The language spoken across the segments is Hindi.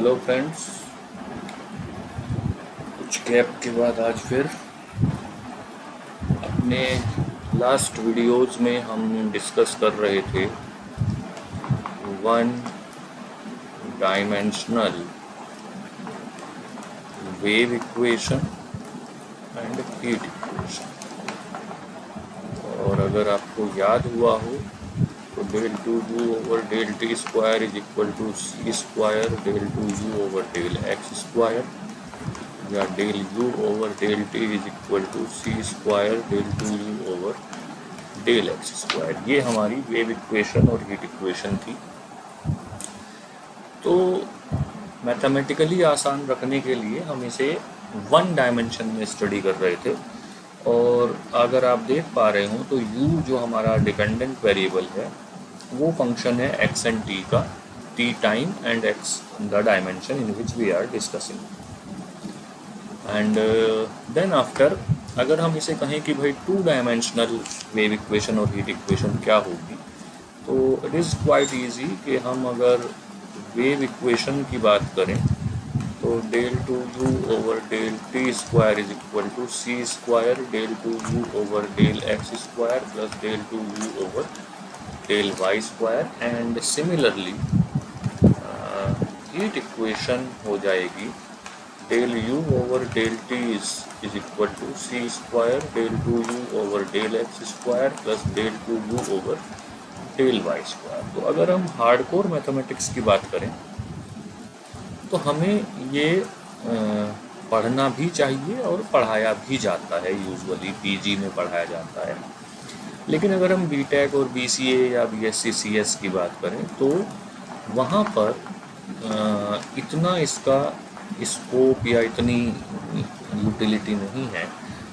हेलो फ्रेंड्स, कुछ गैप के बाद आज फिर अपने लास्ट वीडियोस में हम डिस्कस कर रहे थे one dimensional wave equation and heat equation. और अगर आपको याद हुआ हो तो del two u over del t square is equal to c square del two u over del x square, या del u over del t is equal to c square del two u over del x square. ये हमारी वेव इक्वेशन और हीट इक्वेशन थी। तो मैथमेटिकली आसान रखने के लिए हम इसे वन डायमेंशन में स्टडी कर रहे थे। और अगर आप देख पा रहे हो तो u जो हमारा डिपेंडेंट वेरिएबल है वो फंक्शन है x एंड t का, t time and x the dimension in which we are discussing. And then after अगर हम इसे कहें कि भाई टू डायमेंशनल वेव इक्वेशन और हीट इक्वेशन क्या होगी, तो इट इज़ क्वाइट ईजी कि हम अगर वेव इक्वेशन की बात करें तो del two u over del t square is equal to c square del two u over del x square plus del two u over del y square. And similarly heat equation हो जाएगी del u over del t is equal to c square del two u over del x square plus del two u over del y square. तो अगर हम हार्डकोर मैथमेटिक्स की बात करें तो हमें ये पढ़ना भी चाहिए और पढ़ाया भी जाता है, यूजुअली पीजी में पढ़ाया जाता है। लेकिन अगर हम बीटेक और बीसीए या बीएससी सीएस की बात करें तो वहाँ पर इतना इसका स्कोप या इतनी यूटिलिटी नहीं है।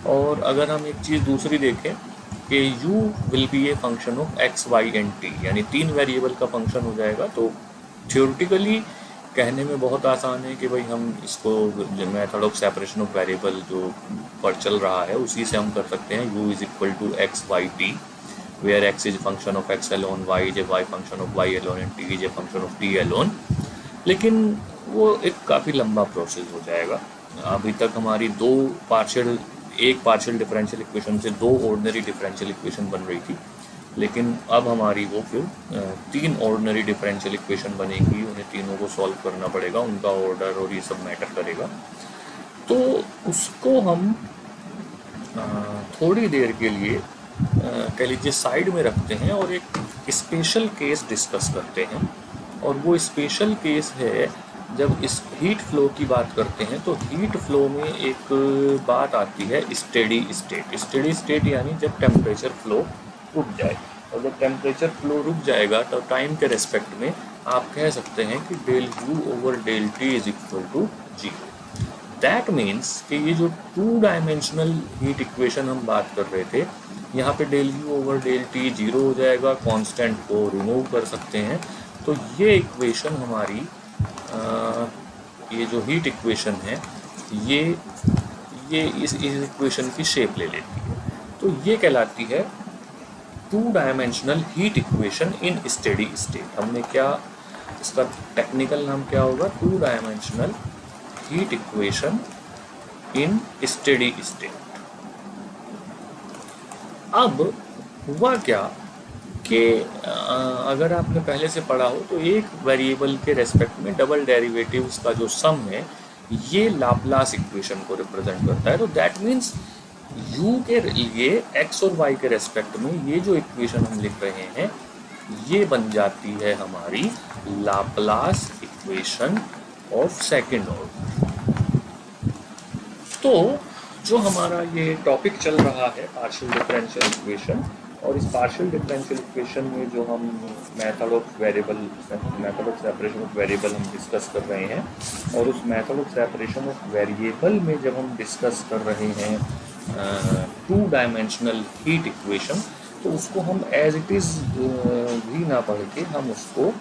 और अगर हम एक चीज़ दूसरी देखें कि u will be A function of x, y and t, यानी तीन वेरिएबल का फंक्शन हो जाएगा। तो थियोरेटिकली कहने में बहुत आसान है कि भाई हम इसको method of separation of variable जो पर चल रहा है उसी से हम कर सकते हैं u is equal to x y t, where x is function of x alone, y is a y function of y alone and t is a function of t alone. लेकिन वो एक काफ़ी लंबा प्रोसेस हो जाएगा। अभी तक हमारी एक पार्शियल डिफरेंशियल इक्वेशन से दो ऑर्डिनरी डिफरेंशियल इक्वेशन बन रही थी, लेकिन अब हमारी वो फिर तीन ऑर्डिनरी डिफरेंशियल इक्वेशन बनेंगी। उन्हें तीनों को सॉल्व करना पड़ेगा, उनका ऑर्डर और ये सब मैटर करेगा। तो उसको हम थोड़ी देर के लिए कह लीजिए साइड में रखते हैं और एक स्पेशल केस डिस्कस करते हैं। और वो स्पेशल केस है जब इस हीट फ्लो की बात करते हैं तो हीट फ्लो में एक बात आती है स्टेडी स्टेट। स्टेडी स्टेट यानी जब टेम्परेचर फ्लो रुक जाए, और जब टेम्परेचर फ्लो रुक जाएगा तो टाइम के रेस्पेक्ट में आप कह सकते हैं कि del u over del t is equal to zero. That means कि ये जो टू डायमेंशनल हीट इक्वेशन हम बात कर रहे थे, यहाँ पे del u over del t zero हो जाएगा, कांस्टेंट को रिमूव कर सकते हैं। तो ये इक्वेशन हमारी ये जो हीट इक्वेशन है ये इस इक्वेशन की शेप ले लेती है। तो ये कहलाती है two dimensional heat equation in steady state. हमने क्या, इसका टेक्निकल नाम क्या होगा? Two dimensional heat equation in steady state. अब हुआ क्या कि अगर आपने पहले से पढ़ा हो तो एक वेरिएबल के रेस्पेक्ट में डबल डेरिवेटिव्स का जो सम है ये लाप्लास इक्वेशन को रिप्रेजेंट करता है। तो दैट मीन्स u के लिए x और y के रेस्पेक्ट में ये जो इक्वेशन हम लिख रहे हैं ये बन जाती है हमारी Laplace equation of second order. तो जो हमारा ये टॉपिक चल रहा है पार्शियल डिफरेंशियल इक्वेशन, और इस पार्शियल डिफरेंशियल इक्वेशन में जो हम method of separation of variable हम डिस्कस कर रहे हैं, और उस method of separation of variable में जब हम डिस्कस कर रहे हैं टू डायमेंशनल हीट इक्वेशन, तो उसको हम एज इट इज़ भी ना पढ़ के हम उसको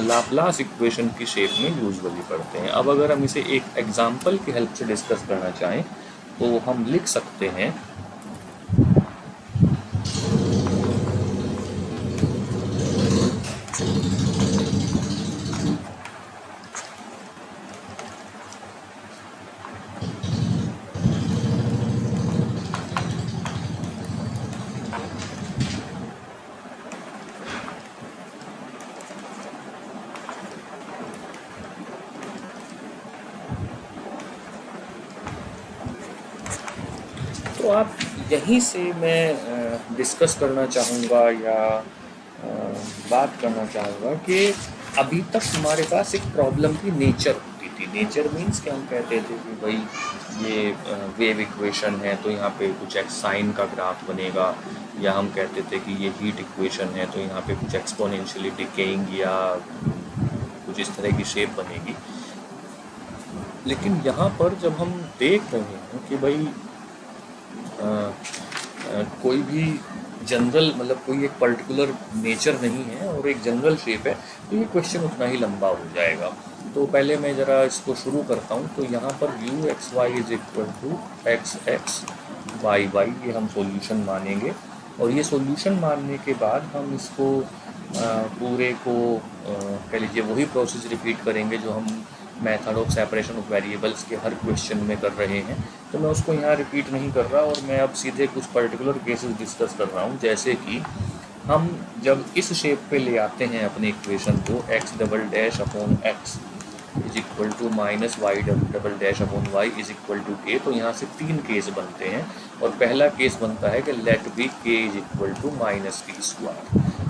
लाप्लास इक्वेशन की शेप में यूजुअली पढ़ते हैं। अब अगर हम इसे एक एग्जाम्पल की हेल्प से डिस्कस करना चाहें तो हम लिख सकते हैं तो आप यहीं से मैं डिस्कस करना चाहूँगा या बात करना चाहूँगा कि अभी तक हमारे पास एक प्रॉब्लम की नेचर होती थी। नेचर मीन्स कि हम कहते थे कि भाई ये वेव इक्वेशन है तो यहाँ पे कुछ एक्स साइन का ग्राफ बनेगा, या हम कहते थे कि ये हीट इक्वेशन है तो यहाँ पे कुछ एक्सपोनेंशियली डिकेइंग या कुछ इस तरह की शेप बनेगी। लेकिन यहाँ पर जब हम देख रहे हैं कि भाई कोई भी जनरल मतलब कोई एक पर्टिकुलर नेचर नहीं है और एक जनरल शेप है, तो ये क्वेश्चन उतना ही लंबा हो जाएगा। तो पहले मैं ज़रा इसको शुरू करता हूँ। तो यहाँ पर u x Y is equal to x x y y, ये हम सॉल्यूशन मानेंगे। और ये सॉल्यूशन मानने के बाद हम इसको पूरे को कह लीजिए वही प्रोसेस रिपीट करेंगे जो हम method of separation of variables के हर क्वेश्चन में कर रहे हैं। तो मैं उसको यहाँ रिपीट नहीं कर रहा और मैं अब सीधे कुछ पर्टिकुलर केसेस डिस्कस कर रहा हूँ। जैसे कि हम जब इस शेप पे ले आते हैं अपने इक्वेशन को x double dash upon x is equal to minus Y double dash upon Y is equal to k, तो यहाँ से 3 केस बनते हैं। और पहला केस बनता है कि let be k is equal to minus P square.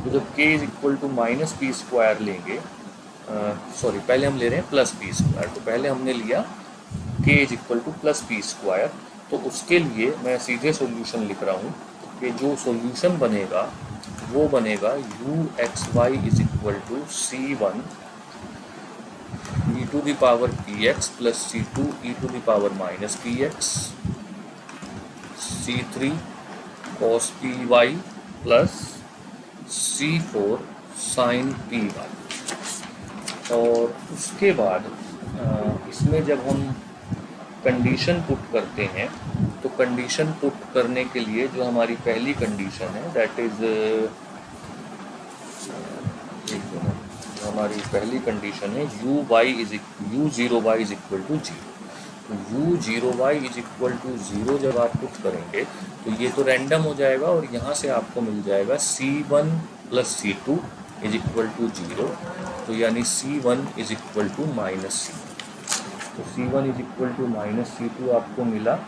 तो जब k is equal to minus P square लेंगे, पहले हम ले रहे हैं प्लस पी स्क्वायर। तो पहले हमने लिया के is equal two plus P square, तो उसके लिए मैं सीधे सॉल्यूशन लिख रहा हूँ कि जो सॉल्यूशन बनेगा वो बनेगा u x Y is equal to c one e to the power p x plus c two E to the power minus p x, c three cos p Y plus c four sine p Y. और उसके बाद इसमें जब हम कंडीशन पुट करते हैं तो कंडीशन पुट करने के लिए जो हमारी पहली कंडीशन है दैट इज हमारी पहली कंडीशन है u zero Y is equal to zero. u zero Y is equal to zero जब आप पुट करेंगे तो ये तो रैंडम हो जाएगा और यहाँ से आपको मिल जाएगा c1 plus c2 is equal to zero. तो यानी c1 is equal to minus c, तो c1 is equal to minus c2 आपको मिला।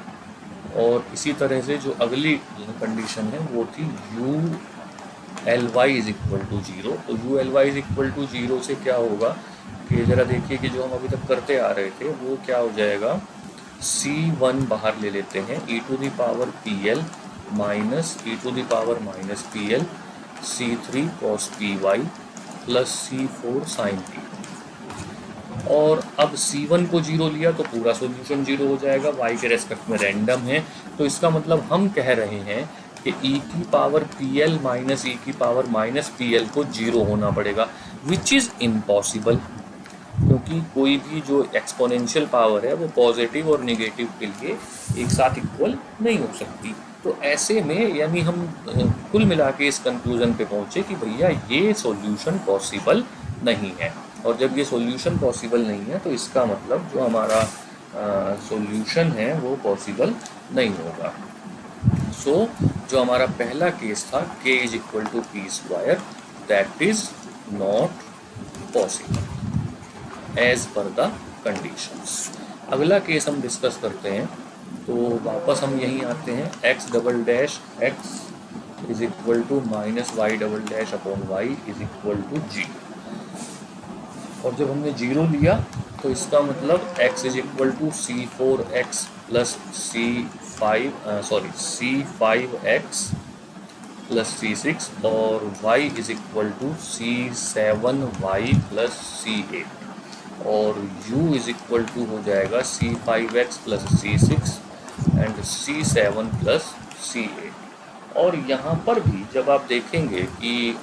और इसी तरह से जो अगली कंडीशन है वो थी u L Y is equal to zero. तो u L Y is equal to zero से क्या होगा कि ज़रा देखिए कि जो हम अभी तक करते आ रहे थे वो क्या हो जाएगा, c1 बाहर ले लेते हैं e to the power P L minus e to the power minus P L c3 cos P Y plus c4 sine P. और अब c1 को जीरो लिया तो पूरा सॉल्यूशन जीरो हो जाएगा, y के रेस्पेक्ट में रैंडम है। तो इसका मतलब हम कह रहे हैं कि e की power P L minus e की पावर माइनस पी एल को जीरो होना पड़ेगा, विच इज़ इम्पॉसिबल, क्योंकि कोई भी जो एक्सपोनेंशियल पावर है वो पॉजिटिव और नेगेटिव के लिए एक साथ इक्वल नहीं हो सकती। तो ऐसे में यानी हम कुल मिला के इस कंक्लूजन पे पहुँचे कि भैया ये सॉल्यूशन पॉसिबल नहीं है। और जब ये सॉल्यूशन पॉसिबल नहीं है तो इसका मतलब जो हमारा सॉल्यूशन है वो पॉसिबल नहीं होगा। सो जो हमारा पहला केस था k is equal to p square, that is not possible as per the conditions. अगला केस हम डिस्कस करते हैं। तो वापस हम यहीं आते हैं, x double dash x is equal to minus Y double dash upon Y is equal to g. और जब हमने जीरो लिया तो इसका मतलब x is equal to c four x plus C5x plus C6 और y is equal to C7y plus C8 और u इज इक्वल टू हो जाएगा C5x plus C6 and C7 plus C8। और यहाँ पर भी जब आप देखेंगे कि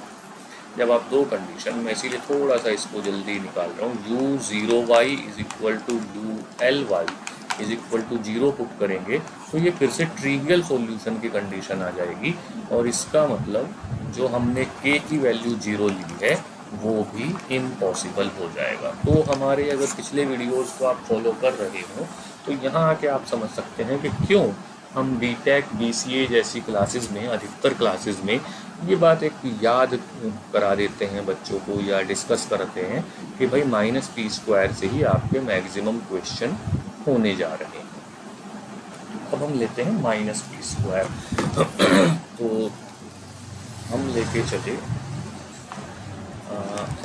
जब आप दो कंडीशन में, इसीलिए थोड़ा सा इसको जल्दी निकाल रहा हूँ, u zero Y is equal to u L Y is equal to zero put करेंगे तो ये फिर से ट्रिवियल सॉल्यूशन की कंडीशन आ जाएगी। और इसका मतलब जो हमने k की वैल्यू जीरो ली है वो भी इम्पॉसिबल हो जाएगा। तो हमारे अगर पिछले वीडियोस को आप फॉलो कर रहे हो तो यहाँ आके आप समझ सकते हैं कि क्यों हम बीटेक BCA जैसी क्लासेस में, अधिकतर क्लासेस में ये बात एक याद करा देते हैं बच्चों को या डिस्कस करते हैं कि भाई -p² से ही आपके मैक्सिमम क्वेश्चन होने जा रहे हैं। अब हम लेते हैं माइनस पी स्क्वायर। तो हम लेके चले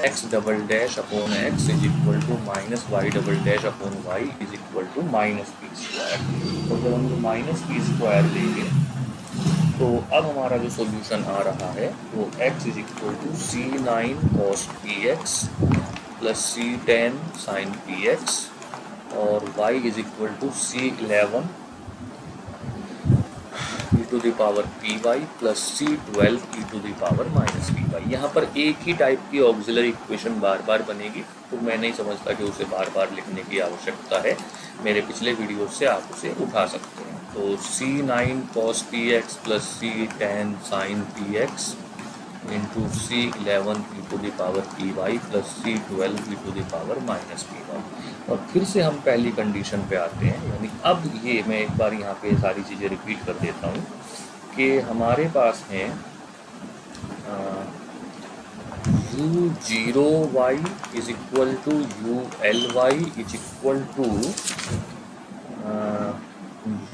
X double dash upon x is equal to minus Y double dash upon Y is equal to minus P square. तो जब हम माइनस पी स्क्वायर लेंगे तो अब हमारा जो सॉल्यूशन आ रहा है वो x is equal to C 9 cos P x plus C 10 sine P X और y is equal to C 11 E to the power P Y plus C 12 E to the power minus P Y. यहाँ पर एक ही टाइप की ऑक्सिलरी इक्वेशन बार बार बनेगी, तो मैं नहीं समझता कि उसे बार बार लिखने की आवश्यकता है। मेरे पिछले वीडियो से आप उसे उठा सकते हैं। तो C 9 cos P x plus C 10 sine P X into C 11 E to the power P Y plus C 12 E to the power minus P Y. और फिर से हम पहली कंडीशन पे आते हैं, यानी अब ये मैं एक बार यहाँ पे सारी चीज़ें रिपीट कर देता हूँ कि हमारे पास हैं U zero Y is equal to U L Y is equal to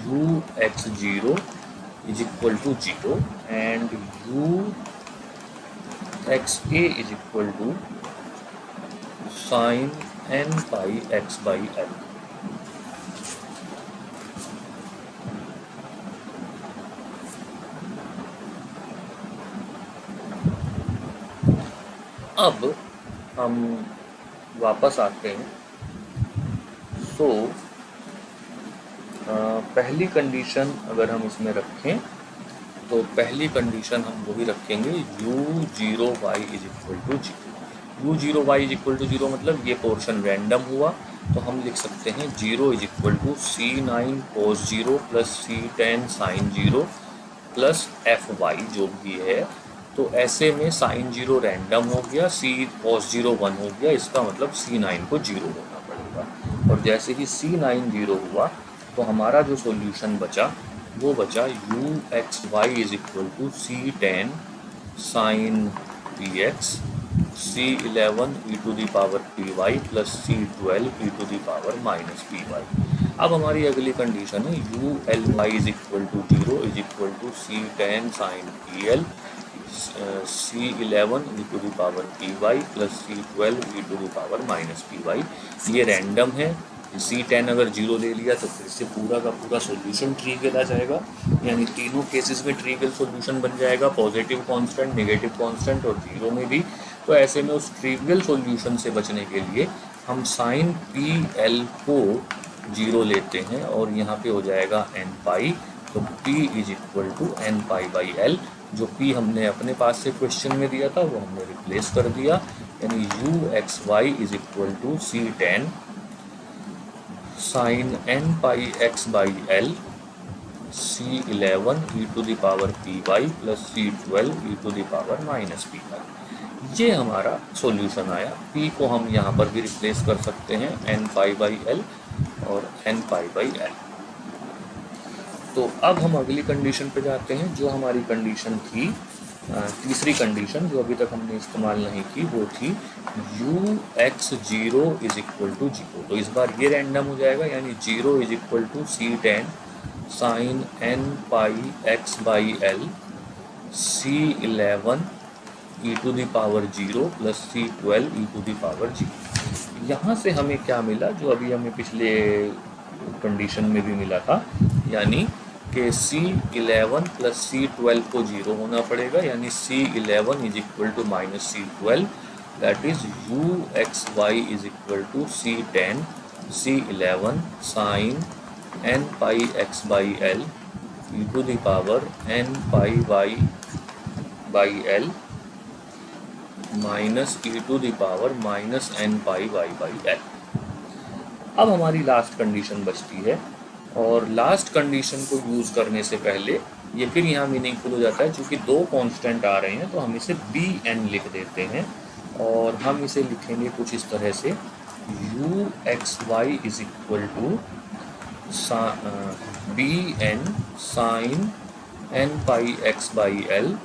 U X zero is equal to zero and U X A is equal to sine N pi x by L. अब हम वापस आते हैं। सो पहली कंडीशन अगर हम इसमें रखें तो पहली कंडीशन हम वही रखेंगे u zero Y is equal to zero. U zero Y is equal to zero मतलब ये पोर्शन रैंडम हुआ, तो हम लिख सकते हैं zero is equal to C 9 cos zero plus C 10 sine zero plus F Y जो भी है। तो ऐसे में साइन जीरो रैंडम हो गया, सी कॉस जीरो 1 हो गया, इसका मतलब सी 9 को जीरो होना पड़ेगा। और जैसे ही सी 9 जीरो हुआ तो हमारा जो सॉल्यूशन बचा वो बचा U X Y is equal to C 10 sine P x C 11 E to the power P Y plus C 12 E to the power minus P Y. अब हमारी अगली कंडीशन है U L Y is equal to zero is equal to C 10 sine P L C 11 E to the power P Y plus C 12 E to the power minus P Y. ये रैंडम है, सी 10 अगर जीरो ले लिया तो फिर से पूरा का पूरा सॉल्यूशन ट्रिवियल आ जाएगा, यानी तीनों केसेस में ट्रिवियल सॉल्यूशन बन जाएगा, पॉजिटिव कांस्टेंट, नेगेटिव कांस्टेंट और जीरो में भी। तो ऐसे में उस ट्रिवियल सॉल्यूशन से बचने के लिए हम साइन पी एल को जीरो लेते हैं और यहाँ पे हो जाएगा एन पाई। तो p is equal to N pi by L. जो p हमने अपने पास से क्वेश्चन में दिया था वो हमने रिप्लेस कर दिया, यानी U X Y is equal to C 10 sine N pi x by L C 11 E to the power P Y plus C 12 E to the power minus P Y. ये हमारा सॉल्यूशन आया। p को हम यहाँ पर भी रिप्लेस कर सकते हैं एन पाई बाई एल और एन पाई बाई एल। तो अब हम अगली कंडीशन पे जाते हैं। जो हमारी कंडीशन थी तीसरी कंडीशन जो अभी तक हमने इस्तेमाल नहीं की वो थी U X zero is equal to zero. तो इस बार ये रैंडम हो जाएगा, यानी zero is equal to C 10 sine N pi x by L C 11 E to the power zero plus C 12 E to the power zero. यहाँ से हमें क्या मिला जो अभी हमें पिछले कंडीशन में भी मिला था, यानी कि C11 प्लस C12 को जीरो होना पड़ेगा, यानी C11 is equal to minus C12, that is U X Y is equal to C10 C11 sine N pi x by L E to the power N pi Y by L minus E to the power minus N pi Y by L. अब हमारी लास्ट कंडीशन बचती है, और लास्ट कंडीशन को यूज़ करने से पहले ये फिर यहाँ मीनिंगफुल हो जाता है। चूँकि दो कांस्टेंट आ रहे हैं तो हम इसे बी एन लिख देते हैं, और हम इसे लिखेंगे कुछ इस तरह से U X Y is equal to B N sine N pi x by L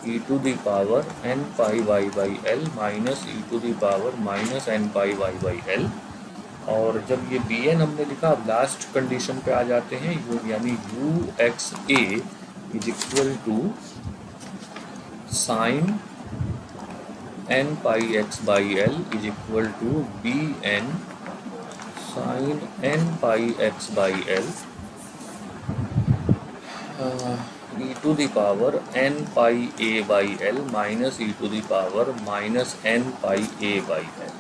E to the power N pi Y by L minus E to the power minus N pi Y by L और जब ये बी एन हमने लिखा, अब लास्ट कंडीशन पे आ जाते हैं, यानी U X A is equal to sine N pi x by L is equal to B N sine N pi x by L e to the power n pi a by L minus e to the power minus n pi a by L.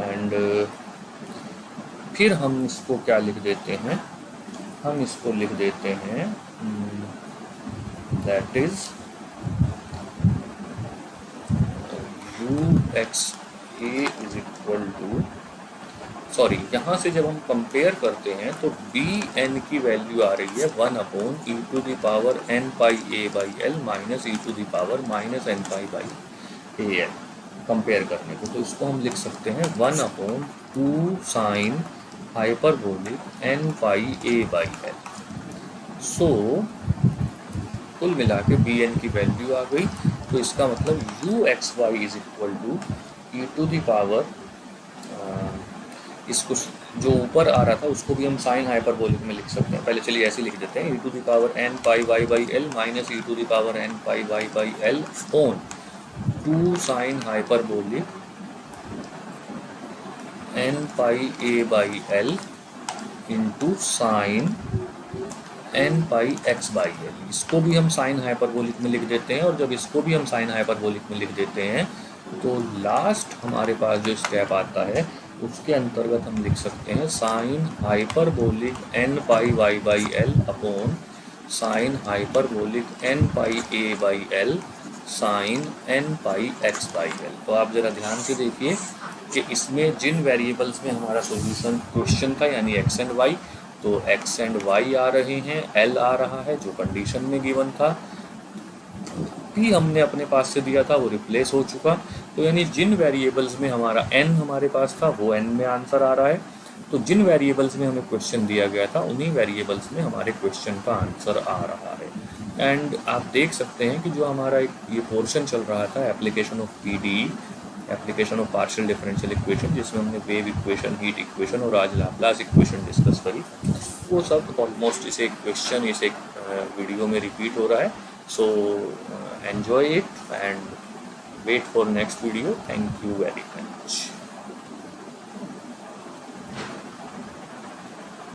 And फिर हम इसको क्या लिख देते हैं, हम इसको लिख देते हैं that is U X A is equal to, sorry, यहाँ से जब हम कंपेयर करते हैं तो बी एन की वैल्यू आ रही है 1 upon E to the power N pi A by L minus E to the power minus N pi by A L compare करने को। तो इसको हम लिख सकते हैं 1 upon 2 sine hyperbolic N pi A by L. सो कुल मिला के बी एन की वैल्यू आ गई। तो इसका मतलब U X Y is equal to E to the power, इसको जो ऊपर आ रहा था उसको भी हम साइन हाइपरबोलिक में लिख सकते हैं। पहले चलिए ऐसे लिख देते हैं, e to the power N pi Y by L minus E to the power N pi Y by l on 2 sine hyperbolic N pi A by l into sine N pi x by l. इसको भी हम साइन हाइपरबोलिक में लिख देते हैं, और जब इसको भी हम साइन हाइपरबोलिक में लिख देते हैं तो लास्ट हमारे पास जो स्टेप आता है उसके अंतर्गत हम लिख सकते हैं sine hyperbolic N pi Y by L upon sine hyperbolic N pi A by L sine N pi x by L. तो आप ज़रा ध्यान से देखिए कि इसमें जिन वेरिएबल्स में हमारा सॉल्यूशन क्वेश्चन था यानी एक्स एंड वाई, तो एक्स एंड वाई आ रहे हैं, एल आ रहा है जो कंडीशन में गिवन था, पी हमने अपने पास से दिया था वो रिप्लेस हो चुका। तो यानी जिन वेरिएबल्स में हमारा n हमारे पास था वो n में आंसर आ रहा है, तो जिन वेरिएबल्स में हमें क्वेश्चन दिया गया था उन्हीं वेरिएबल्स में हमारे क्वेश्चन का आंसर आ रहा है। एंड आप देख सकते हैं कि जो हमारा एक ये पोर्शन चल रहा था application of PD, application of partial differential equation, जिसमें हमने वेव इक्वेशन, हीट इक्वेशन और आज लाप्लास इक्वेशन डिस्कस करी, वो सब ऑलमोस्ट इस एक क्वेश्चन, इस एक वीडियो में रिपीट हो रहा है। So enjoy it and wait for next video. Thank you very much.